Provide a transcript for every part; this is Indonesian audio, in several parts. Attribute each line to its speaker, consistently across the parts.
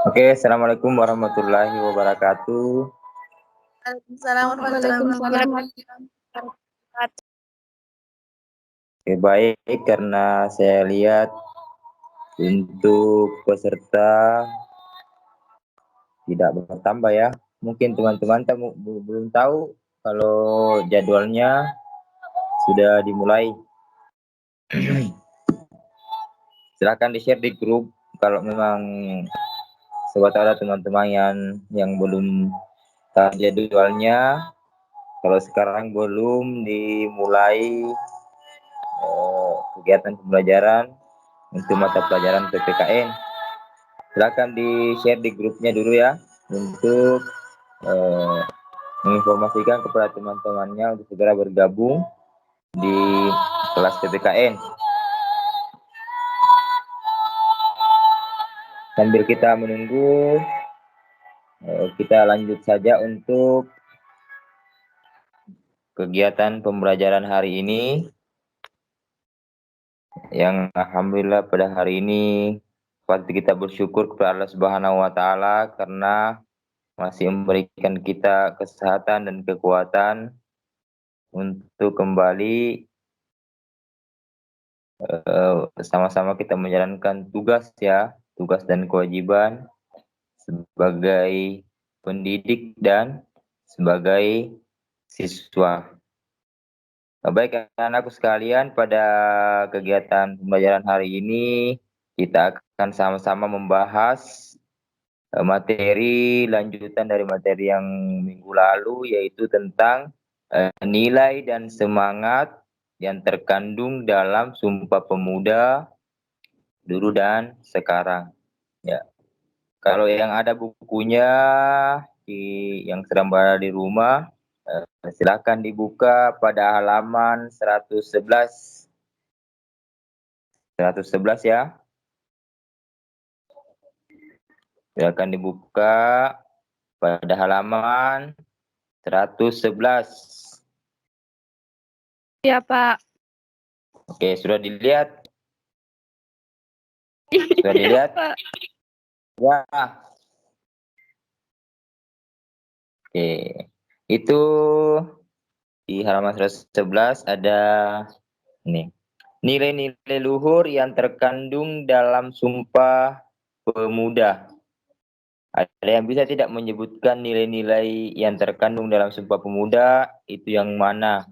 Speaker 1: Oke, assalamualaikum warahmatullahi wabarakatuh.
Speaker 2: Waalaikumsalam warahmatullahi wabarakatuh.
Speaker 1: Oke, baik, karena saya lihat untuk peserta tidak bertambah ya. Mungkin teman-teman belum tahu kalau jadwalnya sudah dimulai. Silahkan di-share di grup kalau memang sobat ada teman-teman yang belum tahu jadwalnya. Kalau sekarang belum dimulai kegiatan pembelajaran untuk mata pelajaran PPKN. Silakan di-share di grupnya dulu ya untuk menginformasikan kepada teman-temannya untuk segera bergabung di kelas PPKN. Sambil kita menunggu, kita lanjut saja untuk kegiatan pembelajaran hari ini. Yang alhamdulillah pada hari ini patut kita bersyukur kepada Allah Subhanahu wa taala karena masih memberikan kita kesehatan dan kekuatan untuk kembali sama-sama kita menjalankan tugas dan kewajiban sebagai pendidik dan sebagai siswa. Baik anak-anakku sekalian, pada kegiatan pembelajaran hari ini kita akan sama-sama membahas materi lanjutan dari materi yang minggu lalu, yaitu tentang nilai dan semangat yang terkandung dalam Sumpah Pemuda dulu dan sekarang. Ya, kalau yang ada bukunya yang sedang berada di rumah, silakan dibuka pada halaman 111. 111 ya. Silakan dibuka pada halaman 111.
Speaker 2: Ya, Pak.
Speaker 1: Oke, sudah dilihat? Sudah dilihat?
Speaker 2: Pak.
Speaker 1: Ya. Oke. Itu di halaman 111 ada ini. Nilai-nilai luhur yang terkandung dalam Sumpah Pemuda. Ada yang bisa tidak menyebutkan nilai-nilai yang terkandung dalam Sumpah Pemuda itu yang mana?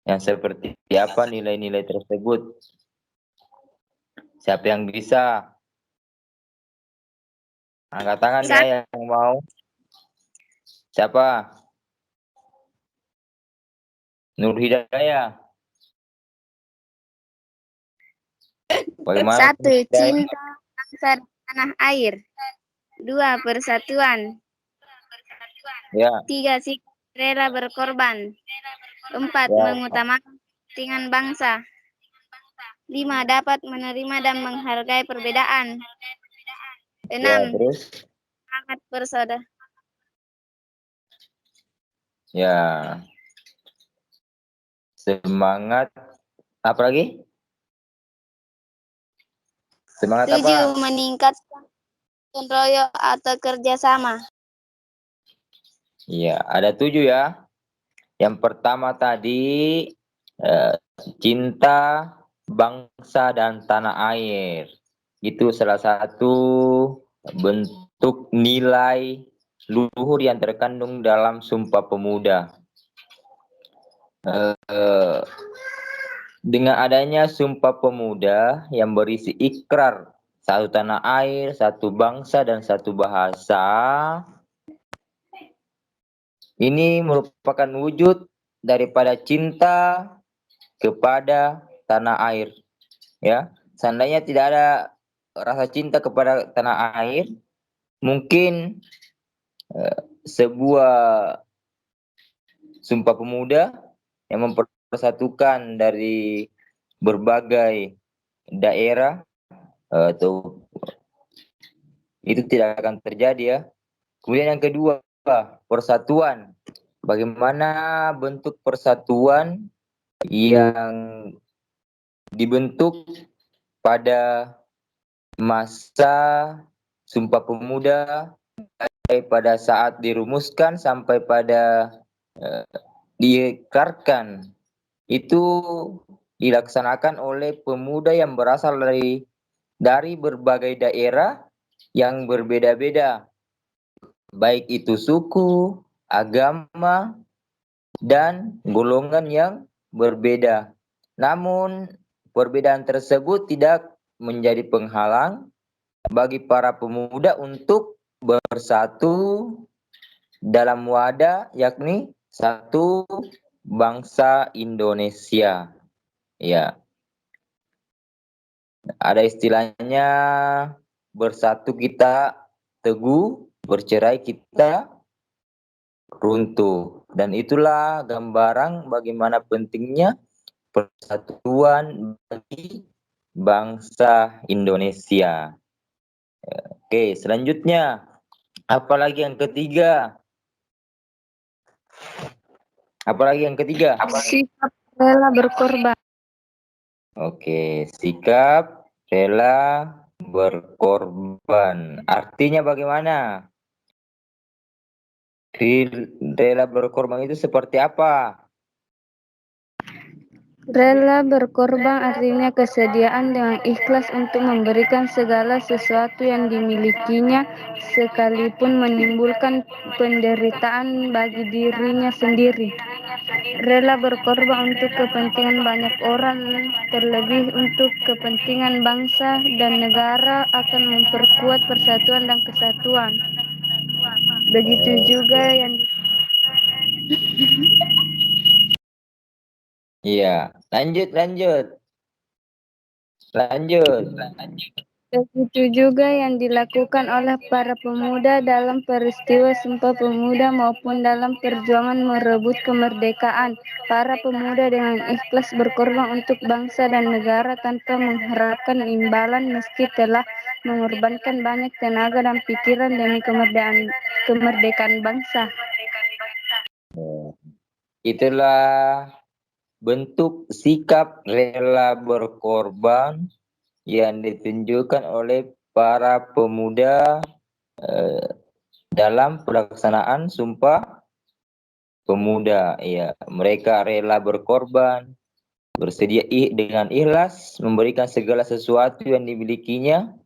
Speaker 1: Yang seperti apa nilai-nilai tersebut? Siapa yang bisa? Angkat tangan ya yang mau. Siapa? Nur Hidayah. Bagaimana?
Speaker 2: 1. Cinta bangsa dan tanah air. 2. Persatuan.
Speaker 1: Ya.
Speaker 2: 3. Sikap rela berkorban. 4.
Speaker 1: Ya.
Speaker 2: Mengutamakan kepentingan bangsa. 5. Dapat menerima dan menghargai perbedaan. 6.
Speaker 1: Ya, terus?
Speaker 2: Semangat bersaudara.
Speaker 1: Ya. Semangat. Apa lagi? Semangat
Speaker 2: 7.
Speaker 1: apa?
Speaker 2: Meningkatkan gotong royong atau kerjasama.
Speaker 1: Iya, ada 7 ya. Yang pertama tadi cinta bangsa dan tanah air. Itu salah satu bentuk nilai luhur yang terkandung dalam Sumpah Pemuda. Dengan adanya Sumpah Pemuda yang berisi ikrar satu tanah air, satu bangsa, dan satu bahasa, ini merupakan wujud daripada cinta kepada tanah air. Ya, seandainya tidak ada rasa cinta kepada tanah air, mungkin sebuah Sumpah Pemuda yang mempersatukan dari berbagai daerah atau itu tidak akan terjadi ya. Kemudian yang kedua, persatuan. Bagaimana bentuk persatuan yang dibentuk pada masa Sumpah Pemuda pada saat dirumuskan sampai pada diekarkan itu dilaksanakan oleh pemuda yang berasal dari berbagai daerah yang berbeda-beda, baik itu suku, agama, dan golongan yang berbeda. Namun, perbedaan tersebut tidak menjadi penghalang bagi para pemuda untuk bersatu dalam wadah, yakni satu bangsa Indonesia. Ya, ada istilahnya, bersatu kita teguh, bercerai kita runtuh. Dan itulah gambaran bagaimana pentingnya persatuan bagi bangsa Indonesia. Oke, selanjutnya, apalagi yang ketiga? Apalagi yang ketiga?
Speaker 2: Sikap rela berkorban.
Speaker 1: Oke, sikap rela berkorban. Artinya bagaimana? Rela berkorban itu seperti apa?
Speaker 2: Rela berkorban artinya kesediaan dengan ikhlas untuk memberikan segala sesuatu yang dimilikinya, sekalipun menimbulkan penderitaan bagi dirinya sendiri. Rela berkorban untuk kepentingan banyak orang, terlebih untuk kepentingan bangsa dan negara, akan memperkuat persatuan dan kesatuan. Begitu juga yang
Speaker 1: Iya, lanjut.
Speaker 2: Begitu juga yang dilakukan oleh para pemuda dalam peristiwa Sumpah Pemuda maupun dalam perjuangan merebut kemerdekaan. Para pemuda dengan ikhlas berkorban untuk bangsa dan negara tanpa mengharapkan imbalan meski telah mengorbankan banyak tenaga dan pikiran demi kemerdekaan bangsa.
Speaker 1: Itulah bentuk sikap rela berkorban yang ditunjukkan oleh para pemuda dalam pelaksanaan Sumpah Pemuda. Ya, mereka rela berkorban, bersedia dengan ikhlas memberikan segala sesuatu yang dimilikinya,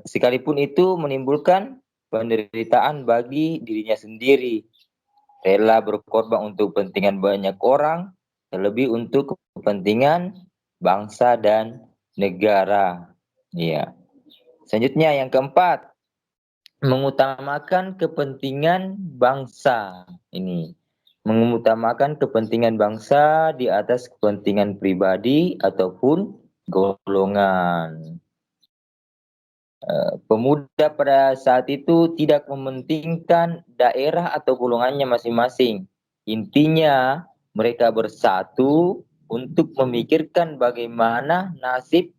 Speaker 1: sekalipun itu menimbulkan penderitaan bagi dirinya sendiri. Rela berkorban untuk kepentingan banyak orang, terlebih untuk kepentingan bangsa dan negara. Iya. Selanjutnya yang keempat, mengutamakan kepentingan bangsa. Ini mengutamakan kepentingan bangsa di atas kepentingan pribadi ataupun golongan. Pemuda pada saat itu tidak mementingkan daerah atau golongannya masing-masing. Intinya, mereka bersatu untuk memikirkan bagaimana nasib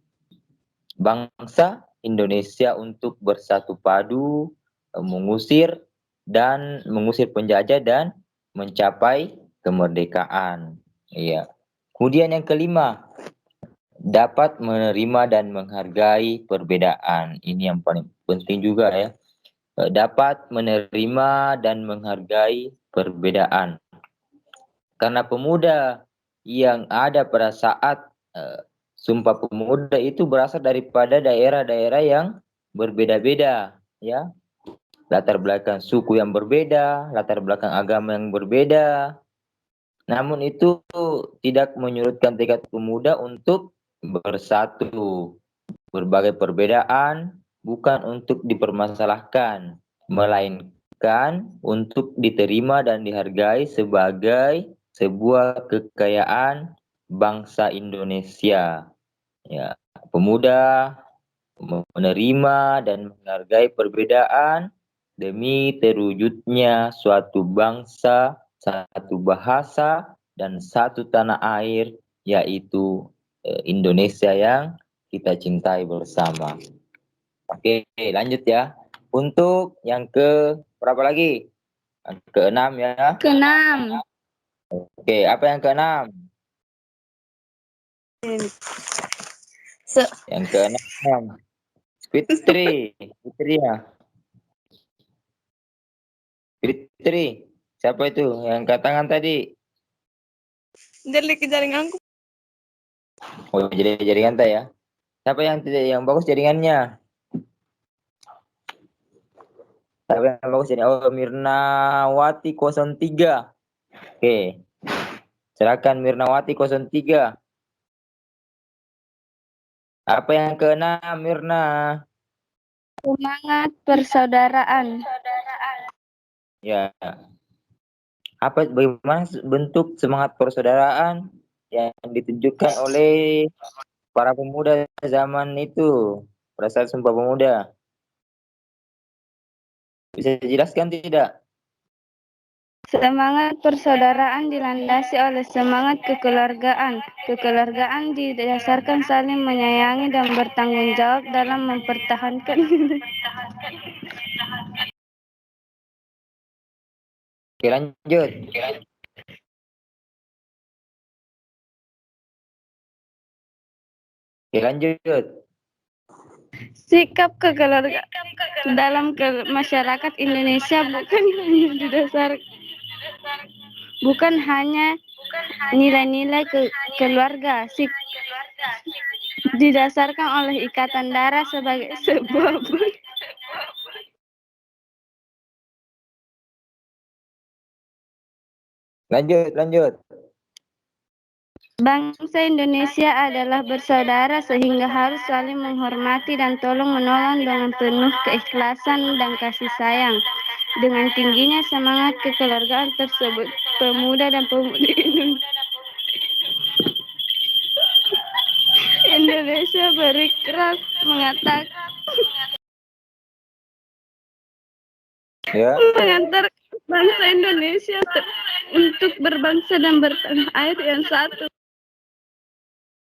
Speaker 1: bangsa Indonesia untuk bersatu padu, mengusir penjajah dan mencapai kemerdekaan. Iya. Kemudian yang kelima, dapat menerima dan menghargai perbedaan. Ini yang paling penting juga ya. Dapat menerima dan menghargai perbedaan. Karena pemuda yang ada pada saat Sumpah Pemuda itu berasal daripada daerah-daerah yang berbeda-beda, ya. Latar belakang suku yang berbeda, latar belakang agama yang berbeda. Namun itu tidak menyurutkan tekad pemuda untuk bersatu. Berbagai perbedaan bukan untuk dipermasalahkan, melainkan untuk diterima dan dihargai sebagai sebuah kekayaan bangsa Indonesia. Ya, pemuda menerima dan menghargai perbedaan demi terwujudnya suatu bangsa, satu bahasa, dan satu tanah air, yaitu Indonesia yang kita cintai bersama. Oke, lanjut ya. Untuk yang ke berapa lagi? Yang keenam ya.
Speaker 2: Keenam.
Speaker 1: Oke, apa yang keenam? Yang keenam. Fitri, Fitri ya, Fitri. Siapa itu yang angkat tangan tadi?
Speaker 2: Jadi ke jaringanku.
Speaker 1: Oh, jadi jaringan tak ya? Siapa yang tidak yang bagus jaringannya? Siapa yang bagus jaringan? Oh, Mirnawati 03. Oke, silakan Mirnawati 03. Apa yang keenam, Mirna?
Speaker 2: Semangat persaudaraan.
Speaker 1: Ya, bagaimana bentuk semangat persaudaraan yang ditunjukkan oleh para pemuda zaman itu, pada saat Sumpah Pemuda? Bisa dijelaskan tidak?
Speaker 2: Semangat persaudaraan dilandasi oleh semangat kekeluargaan. Kekeluargaan didasarkan saling menyayangi dan bertanggung jawab dalam mempertahankan
Speaker 1: Oke, lanjut. Oke, lanjut.
Speaker 2: sikap kekeluargaan dalam masyarakat Indonesia bukan hanya nilai-nilai keluarga, didasarkan oleh ikatan darah sebagai sebuah
Speaker 1: Lanjut.
Speaker 2: bangsa Indonesia adalah bersaudara sehingga harus saling menghormati dan tolong-menolong dengan penuh keikhlasan dan kasih sayang. Dengan tingginya semangat kekeluargaan tersebut, pemuda dan pemudi Indonesia berikeras mengatakan
Speaker 1: Ya.
Speaker 2: mengantar bangsa Indonesia untuk berbangsa dan bertanah air yang satu.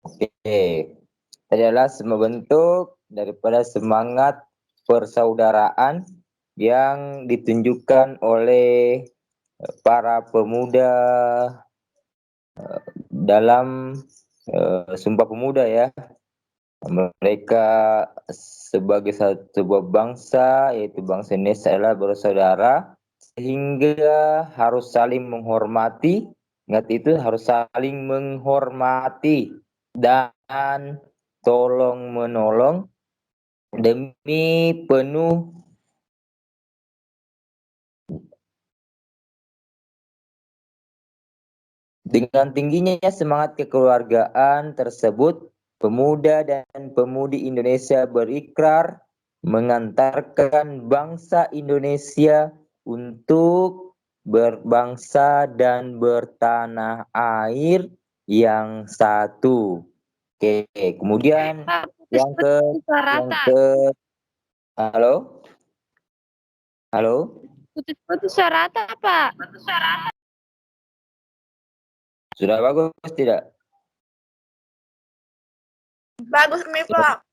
Speaker 1: Oke. Tadi adalah semua bentuk daripada semangat persaudaraan yang ditunjukkan oleh para pemuda dalam Sumpah Pemuda ya. Mereka sebagai sebuah bangsa, yaitu bangsa Indonesia adalah bersaudara, sehingga harus saling menghormati. Ingat itu, harus saling menghormati dan tolong menolong demi penuh dengan tingginya semangat kekeluargaan tersebut. Pemuda dan pemudi Indonesia berikrar mengantarkan bangsa Indonesia untuk berbangsa dan bertanah air yang satu. Oke, kemudian yang ke halo? Halo?
Speaker 2: Putus-putus suara Pak.
Speaker 1: Sudah bagus tidak?
Speaker 2: Bagus nih Pak.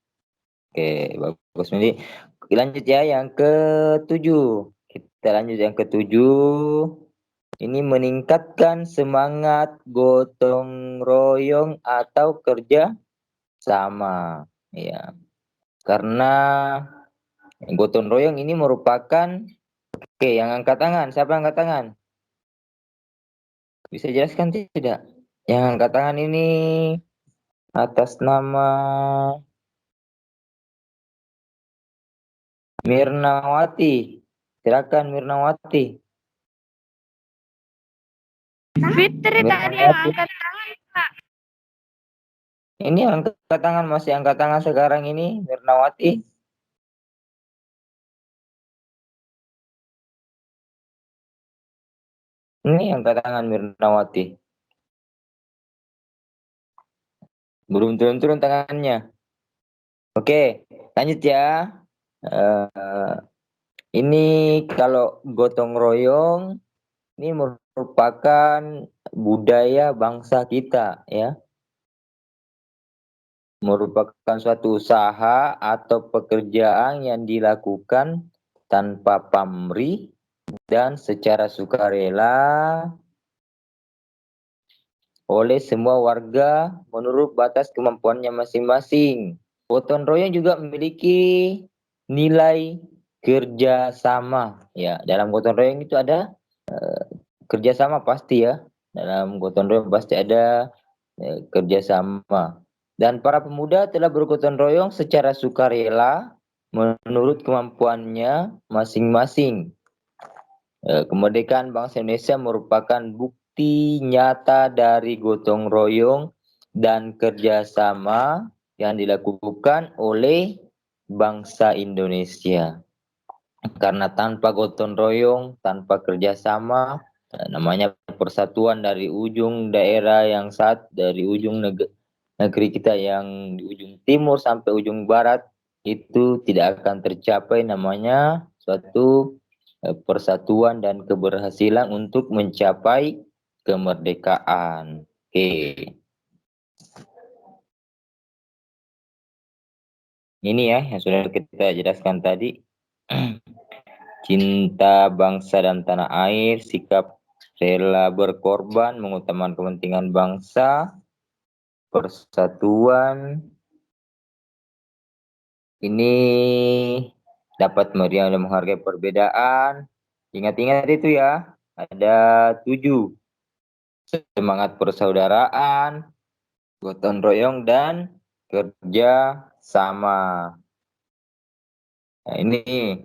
Speaker 1: Oke, bagus. Jadi lanjut ya yang ketujuh. Kita lanjut yang ketujuh. Ini meningkatkan semangat gotong royong atau kerja sama. Ya, karena gotong royong ini merupakan yang angkat tangan. Siapa yang angkat tangan? Bisa jelaskan tidak? Yang angkat tangan ini atas nama Mirnawati. Silakan Mirnawati.
Speaker 2: Fitri tadi yang angkat tangan Pak.
Speaker 1: Ini angkat tangan, masih angkat tangan sekarang ini Mirnawati. Ini angkat tangan Mirnawati. Belum turun-turun tangannya. Oke, lanjut ya. Ini kalau gotong royong ini merupakan budaya bangsa kita ya. Merupakan suatu usaha atau pekerjaan yang dilakukan tanpa pamrih dan secara sukarela oleh semua warga menurut batas kemampuannya masing-masing. Gotong royong juga memiliki nilai kerjasama. Ya, dalam gotong royong itu ada kerjasama pasti ya. Dalam gotong royong pasti ada kerjasama. Dan para pemuda telah bergotong royong secara sukarela menurut kemampuannya masing-masing. Kemerdekaan bangsa Indonesia merupakan bukti nyata dari gotong royong dan kerjasama yang dilakukan oleh bangsa Indonesia. Karena tanpa gotong royong, tanpa kerjasama, namanya persatuan dari ujung daerah yang dari ujung negeri kita yang di ujung timur sampai ujung barat, itu tidak akan tercapai namanya suatu persatuan dan keberhasilan untuk mencapai kemerdekaan. Oke. Ini ya yang sudah kita jelaskan tadi. Cinta bangsa dan tanah air, sikap rela berkorban, mengutamakan kepentingan bangsa, persatuan. Ini dapat meriah dan menghargai perbedaan. Ingat-ingat itu ya, ada 7. Semangat persaudaraan, gotong royong, dan kerja sama. Nah, ini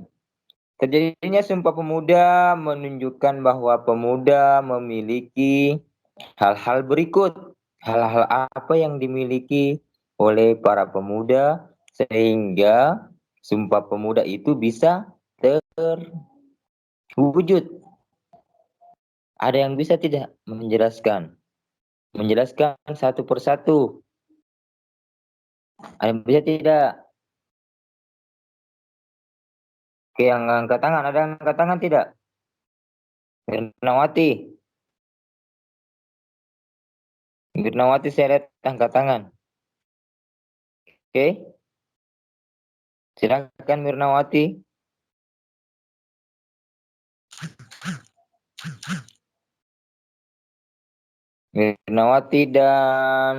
Speaker 1: terjadinya Sumpah Pemuda menunjukkan bahwa pemuda memiliki hal-hal berikut. Hal-hal apa yang dimiliki oleh para pemuda sehingga Sumpah Pemuda itu bisa terwujud. Ada yang bisa tidak menjelaskan? Menjelaskan satu persatu. Ada yang bisa tidak? Oke, yang angkat tangan. Ada yang angkat tangan tidak? Mirnawati. Mirnawati saya lihat angkat tangan. Oke. Silakan Mirnawati. Mirnawati dan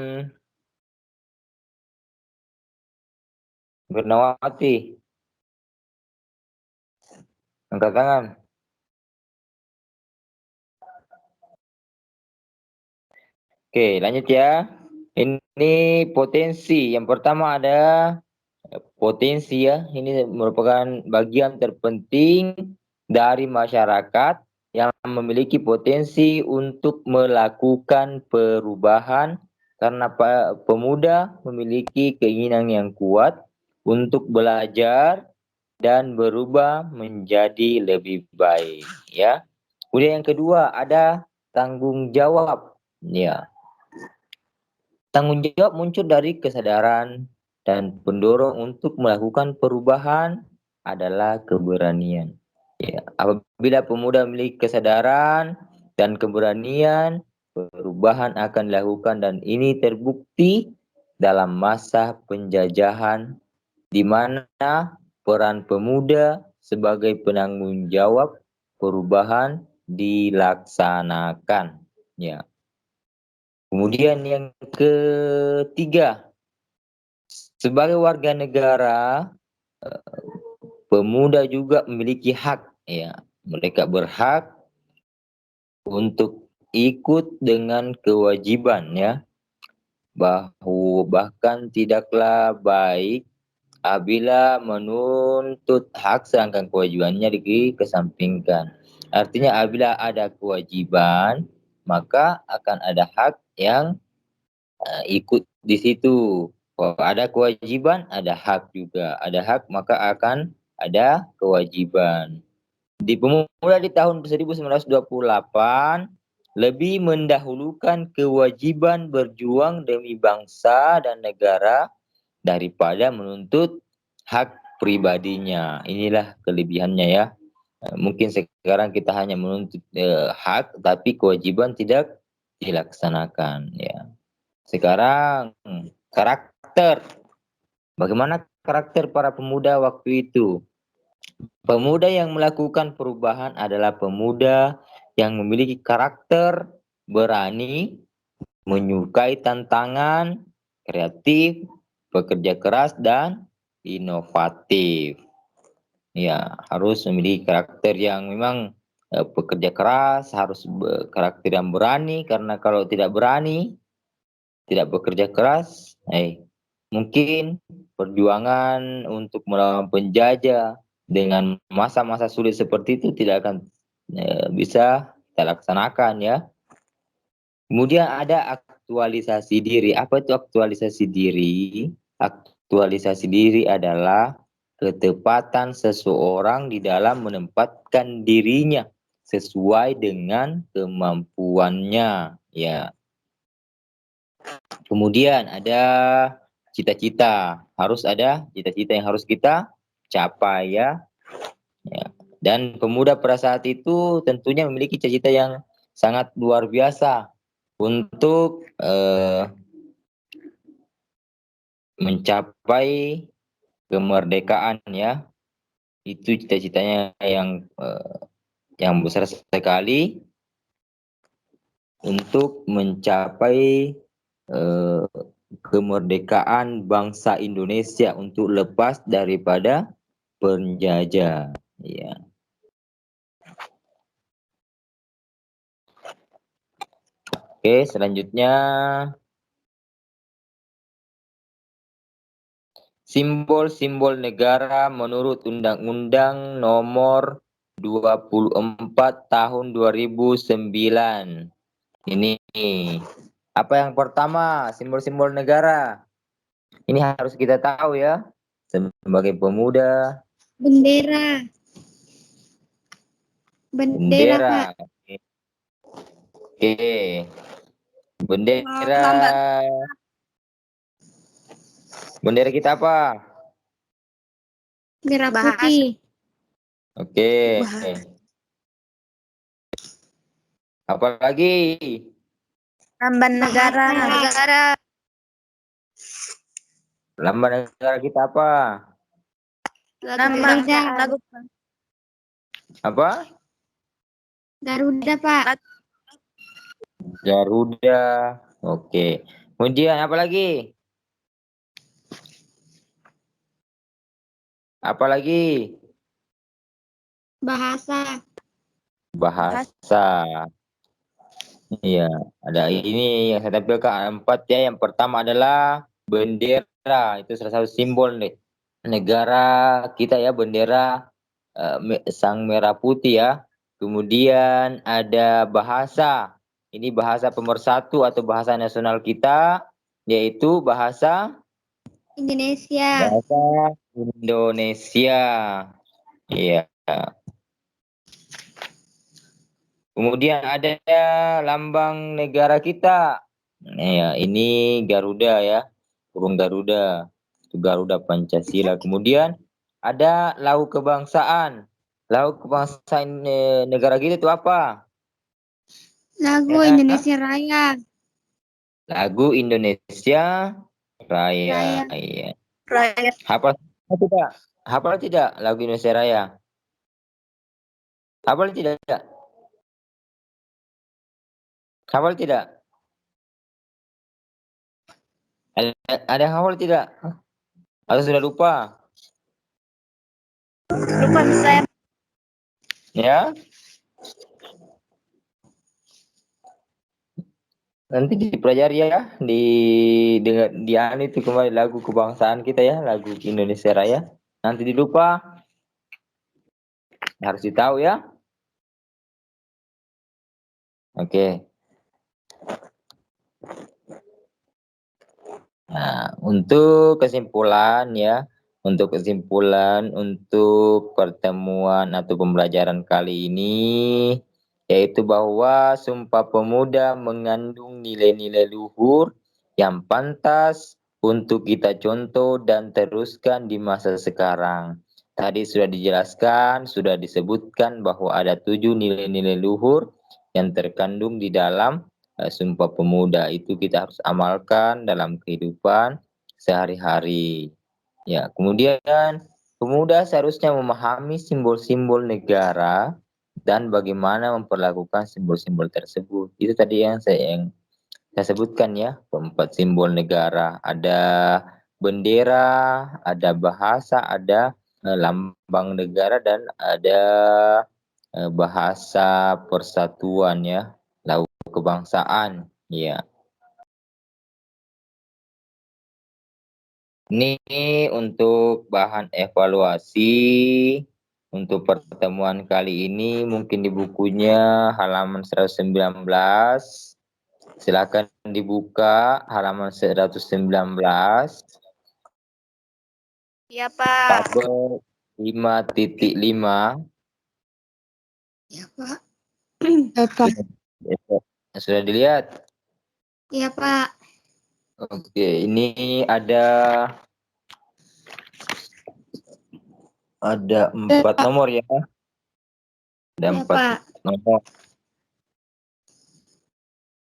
Speaker 1: Mirnawati. Angkat tangan. Oke, lanjut ya. Ini potensi. Yang pertama ada potensi ya. Ini merupakan bagian terpenting dari masyarakat yang memiliki potensi untuk melakukan perubahan karena pemuda memiliki keinginan yang kuat untuk belajar dan berubah menjadi lebih baik ya. Kemudian yang kedua ada tanggung jawab. Ya, tanggung jawab muncul dari kesadaran dan pendorong untuk melakukan perubahan adalah keberanian. Ya, apabila pemuda memiliki kesadaran dan keberanian, perubahan akan dilakukan dan ini terbukti dalam masa penjajahan di mana peran pemuda sebagai penanggung jawab perubahan dilaksanakan. Ya. Kemudian yang ketiga, sebagai warga negara, pemuda juga memiliki hak. Ya, mereka berhak untuk ikut dengan kewajiban ya, bahkan tidaklah baik apabila menuntut hak sedangkan kewajibannya dikesampingkan. Artinya apabila ada kewajiban, maka akan ada hak yang ikut di situ. Kalau ada kewajiban, ada hak juga. Ada hak, maka akan ada kewajiban. Di pemuda di tahun 1928, lebih mendahulukan kewajiban berjuang demi bangsa dan negara daripada menuntut hak pribadinya. Inilah kelebihannya ya. Mungkin sekarang kita hanya menuntut hak, tapi kewajiban tidak dilaksanakan ya. Sekarang karakter. Bagaimana karakter para pemuda waktu itu? Pemuda yang melakukan perubahan adalah pemuda yang memiliki karakter berani, menyukai tantangan, kreatif, pekerja keras dan inovatif. Ya, harus memiliki karakter yang memang pekerja keras, harus karakter yang berani, karena kalau tidak berani, tidak bekerja keras, mungkin perjuangan untuk melawan penjajah dengan masa-masa sulit seperti itu tidak akan bisa kita laksanakan ya. Kemudian ada aktualisasi diri. Apa itu aktualisasi diri? Aktualisasi diri adalah ketepatan seseorang di dalam menempatkan dirinya sesuai dengan kemampuannya. Ya. Kemudian ada cita-cita. Harus ada cita-cita yang harus kita capai ya. Ya. Dan pemuda pada saat itu tentunya memiliki cita-cita yang sangat luar biasa untuk mencapai kemerdekaan ya. Itu cita-citanya yang besar sekali untuk mencapai kemerdekaan bangsa Indonesia untuk lepas daripada penjajah ya. Oke, selanjutnya simbol-simbol negara menurut Undang-Undang Nomor 24 Tahun 2009. Ini apa yang pertama, simbol-simbol negara. Ini harus kita tahu ya sebagai pemuda.
Speaker 2: Bendera. Bendera, Pak.
Speaker 1: Oke. Bendera. Bendera kita apa?
Speaker 2: Merah putih.
Speaker 1: Oke. Apa lagi?
Speaker 2: Lambang negara.
Speaker 1: Lambang negara kita apa?
Speaker 2: Lambang lagu
Speaker 1: Apa?
Speaker 2: Garuda, Pak.
Speaker 1: Garuda. Oke. Kemudian apa lagi? Apa lagi?
Speaker 2: Bahasa.
Speaker 1: Iya, ada ini yang saya tampilkan ada 4 ya. Yang pertama adalah bendera. Itu salah satu simbol nih negara kita ya, bendera sang merah putih ya. Kemudian ada bahasa. Ini bahasa pemersatu atau bahasa nasional kita, yaitu bahasa
Speaker 2: Indonesia.
Speaker 1: Indonesia. Iya. Kemudian ada lambang negara kita. Ya, ini Garuda ya. Burung Garuda. Itu Garuda Pancasila. Kemudian ada lagu kebangsaan. Lagu kebangsaan negara kita itu apa?
Speaker 2: Lagu
Speaker 1: Ya.
Speaker 2: Indonesia Raya.
Speaker 1: Lagu Indonesia Raya. Iya. Hafal tidak? Hafal tidak lagu Indonesia Raya? Hafal tidak? Hafal tidak? Ada yang hafal tidak? Atau sudah lupa?
Speaker 2: Lupa saya.
Speaker 1: Ya. Nanti dipelajari ya di itu kembali lagu kebangsaan kita ya, lagu Indonesia Raya. Nanti dilupa harus ditahu ya. Oke. Nah, untuk kesimpulan untuk pertemuan atau pembelajaran kali ini yaitu bahwa Sumpah Pemuda mengandung nilai-nilai luhur yang pantas untuk kita contoh dan teruskan di masa sekarang. Tadi sudah dijelaskan, sudah disebutkan bahwa ada 7 nilai-nilai luhur yang terkandung di dalam Sumpah Pemuda. Itu kita harus amalkan dalam kehidupan sehari-hari. Ya, kemudian pemuda seharusnya memahami simbol-simbol negara dan bagaimana memperlakukan simbol-simbol tersebut. Itu tadi yang saya sebutkan ya, 4 simbol negara. Ada bendera, ada bahasa, ada lambang negara, dan ada bahasa persatuan ya, lagu kebangsaan. Ya. Ini untuk bahan evaluasi untuk pertemuan kali ini mungkin di bukunya halaman 119. Silakan dibuka halaman 119.
Speaker 2: Iya, Pak.
Speaker 1: Tabel 5.5.
Speaker 2: Iya, Pak. Pak.
Speaker 1: Sudah dilihat?
Speaker 2: Iya, Pak.
Speaker 1: Oke, ini ada 4 nomor ya. Ada
Speaker 2: Iya,
Speaker 1: 4
Speaker 2: Pak.
Speaker 1: nomor.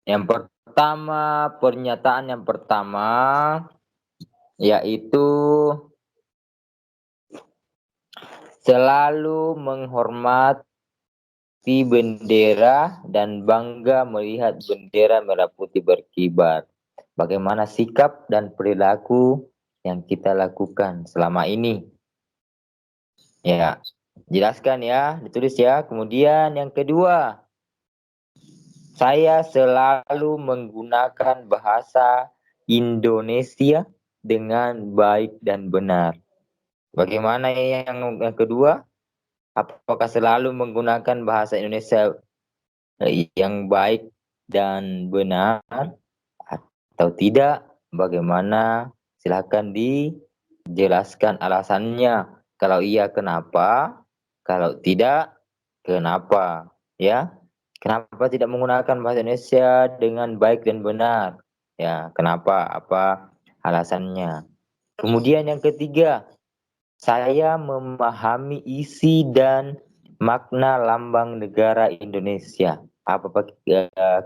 Speaker 1: Yang pertama, pernyataan yang pertama yaitu selalu menghormati bendera dan bangga melihat bendera merah putih berkibar. Bagaimana sikap dan perilaku yang kita lakukan selama ini? Ya, jelaskan ya, ditulis ya. Kemudian yang kedua, saya selalu menggunakan bahasa Indonesia dengan baik dan benar. Bagaimana yang kedua? Apakah selalu menggunakan bahasa Indonesia yang baik dan benar atau tidak? Bagaimana? Silakan dijelaskan alasannya. Kalau iya, kenapa? Kalau tidak, kenapa? Ya, kenapa tidak menggunakan bahasa Indonesia dengan baik dan benar? Ya, kenapa? Apa alasannya? Kemudian yang ketiga, saya memahami isi dan makna lambang negara Indonesia. Apakah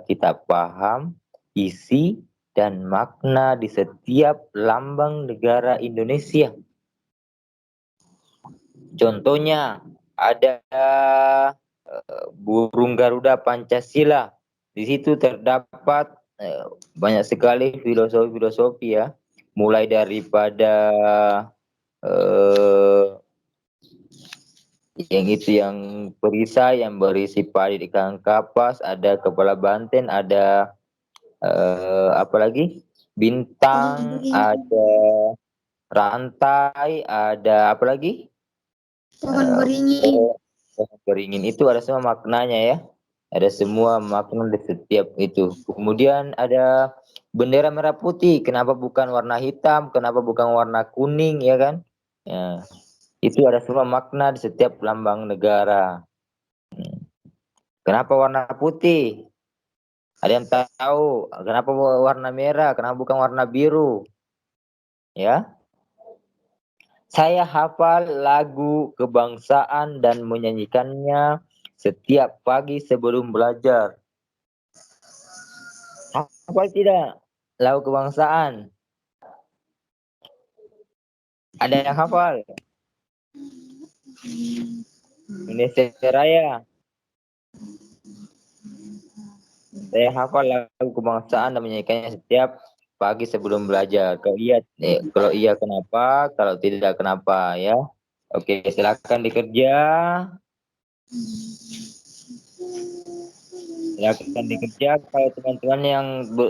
Speaker 1: kita paham isi dan makna di setiap lambang negara Indonesia? Contohnya ada burung Garuda Pancasila. Di situ terdapat banyak sekali filosofi-filosofi ya. Mulai daripada eh, yang perisai yang berisi padi ikan kapas, ada kepala banteng, ada apa lagi? Bintang, ada rantai, ada apa lagi?
Speaker 2: Pohon beringin.
Speaker 1: Pohon beringin itu ada semua maknanya ya. Ada semua makna di setiap itu. Kemudian ada bendera merah putih. Kenapa bukan warna hitam? Kenapa bukan warna kuning ya kan? Ya, itu ada semua makna di setiap lambang negara. Kenapa warna putih? Ada yang tahu kenapa warna merah? Kenapa bukan warna biru? Ya, saya hafal lagu kebangsaan dan menyanyikannya setiap pagi sebelum belajar. Hafal tidak lagu kebangsaan? Ada yang hafal? Indonesia Raya. Saya hafal lagu kebangsaan dan menyanyikannya setiap pagi sebelum belajar. Kalau iya kenapa? Kalau tidak kenapa ya? Oke, silakan dikerja. Silakan dikerja. Kalau teman-teman yang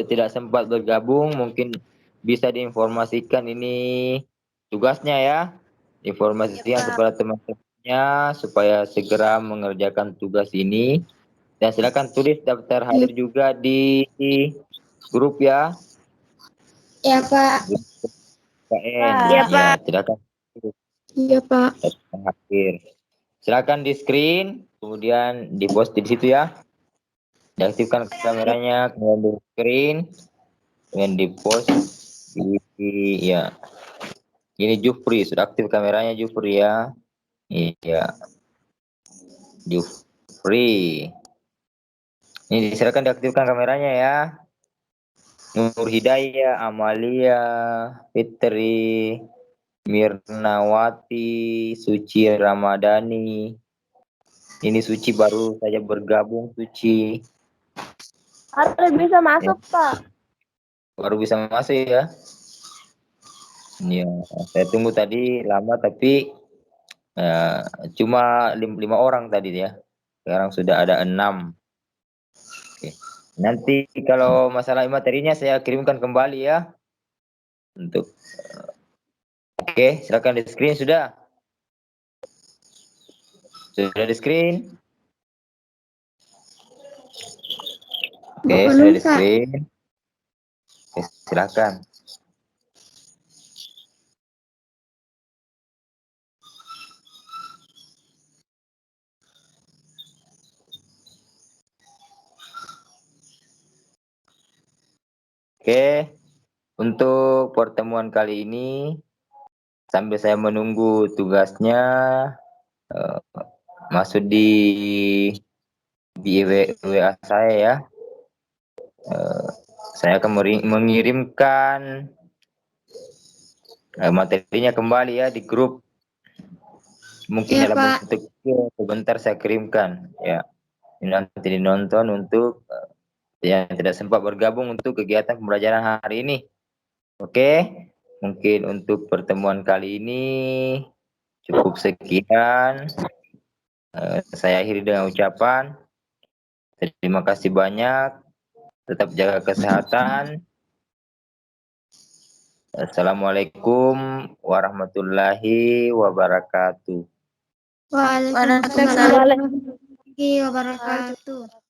Speaker 1: tidak sempat bergabung, mungkin bisa diinformasikan ini tugasnya ya. Informasikan kepada teman-temannya supaya segera mengerjakan tugas ini. Dan silakan tulis daftar hadir juga di grup ya.
Speaker 2: Iya, Pak.
Speaker 1: KN.
Speaker 2: Iya,
Speaker 1: Ya,
Speaker 2: Pak.
Speaker 1: silakan
Speaker 2: Iya, Pak.
Speaker 1: daftar hadir. Silakan di screen, kemudian di post di situ ya. Diaktifkan kameranya, kemudian di screen, kemudian di post ya. Ini Jufri, sudah aktif kameranya Jufri ya. Iya. Jufri. Ini silakan diaktifkan kameranya ya. Nur Hidayah, Amalia, Fitri, Mirnawati, Suci Ramadhani. Ini Suci baru saja bergabung, Suci.
Speaker 2: Harus bisa masuk, Pak.
Speaker 1: Baru bisa masuk ya. Iya, saya tunggu tadi lama tapi cuma 5 orang tadi ya. Sekarang sudah ada 6. Oke. Nanti kalau masalah materinya saya kirimkan kembali ya untuk oke, silakan di screen sudah. Sudah di screen? Oke, sudah di screen. Oke, silakan. Oke, untuk pertemuan kali ini sambil saya menunggu tugasnya masuk di WA saya ya. Saya akan mengirimkan materinya kembali ya di grup. Mungkin
Speaker 2: Iya,
Speaker 1: dalam
Speaker 2: Pak.
Speaker 1: bentuk video sebentar saya kirimkan ya. Ini nanti dinonton untuk yang tidak sempat bergabung untuk kegiatan pembelajaran hari ini. Oke, mungkin untuk pertemuan kali ini cukup sekian. Saya akhiri dengan ucapan terima kasih banyak. Tetap jaga kesehatan. Assalamualaikum warahmatullahi wabarakatuh.
Speaker 2: Waalaikumsalam warahmatullahi wabarakatuh.